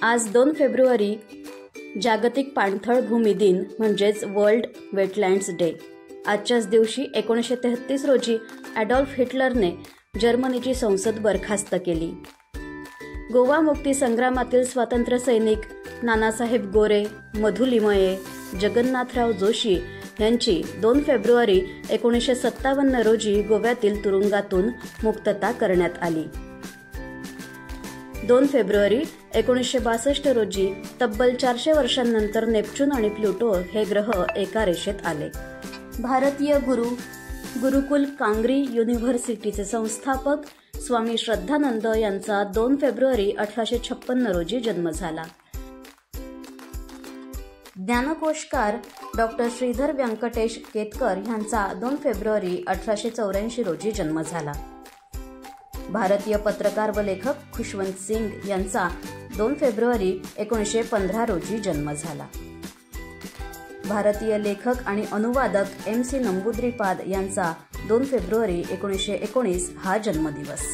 आज 2 फेब्रुवारी जागतिक पाणथळ भूमी दिन म्हणजेच वर्ल्ड वेटलँड्स डे। आजच्याच दिवशी 1933 रोजी ॲडॉल्फ हिटलरने जर्मनीची संसद बरखास्त केली। गोवा मुक्ती संग्रामातील स्वातंत्र्य सैनिक नानासाहेब गोरे, मधु लिमये, जगन्नाथराव जोशी यांची 2 फेब्रुवारी 1957 रोजी गोव्यातील तुरुंगातून मुक्तता करण्यात आली। 2 फेब्रुवारी 1962 रोजी तब्बल 400 वर्षांनंतर नेपच्यून आणि प्लुटो हे ग्रह एका रेषेत आले। भारतीय गुरुकुल कांगरी युनिव्हर्सिटीचे संस्थापक स्वामी श्रद्धानंद यांचा 2 फेब्रुवारी 1856 रोजी जन्म झाला। ज्ञानकोशकार डॉक्टर श्रीधर व्यंकटेश केतकर यांचा 2 फेब्रुवारी 1884 रोजी जन्म झाला। भारतीय पत्रकार व लेखक खुशवंत सिंग यांचा 2 फेब्रुवारी 1915 रोजी जन्म झाला। भारतीय लेखक आणि अनुवादक MC नंबूद्रीपाद यांचा 2 फेब्रुवारी 1919 हा जन्मदिवस।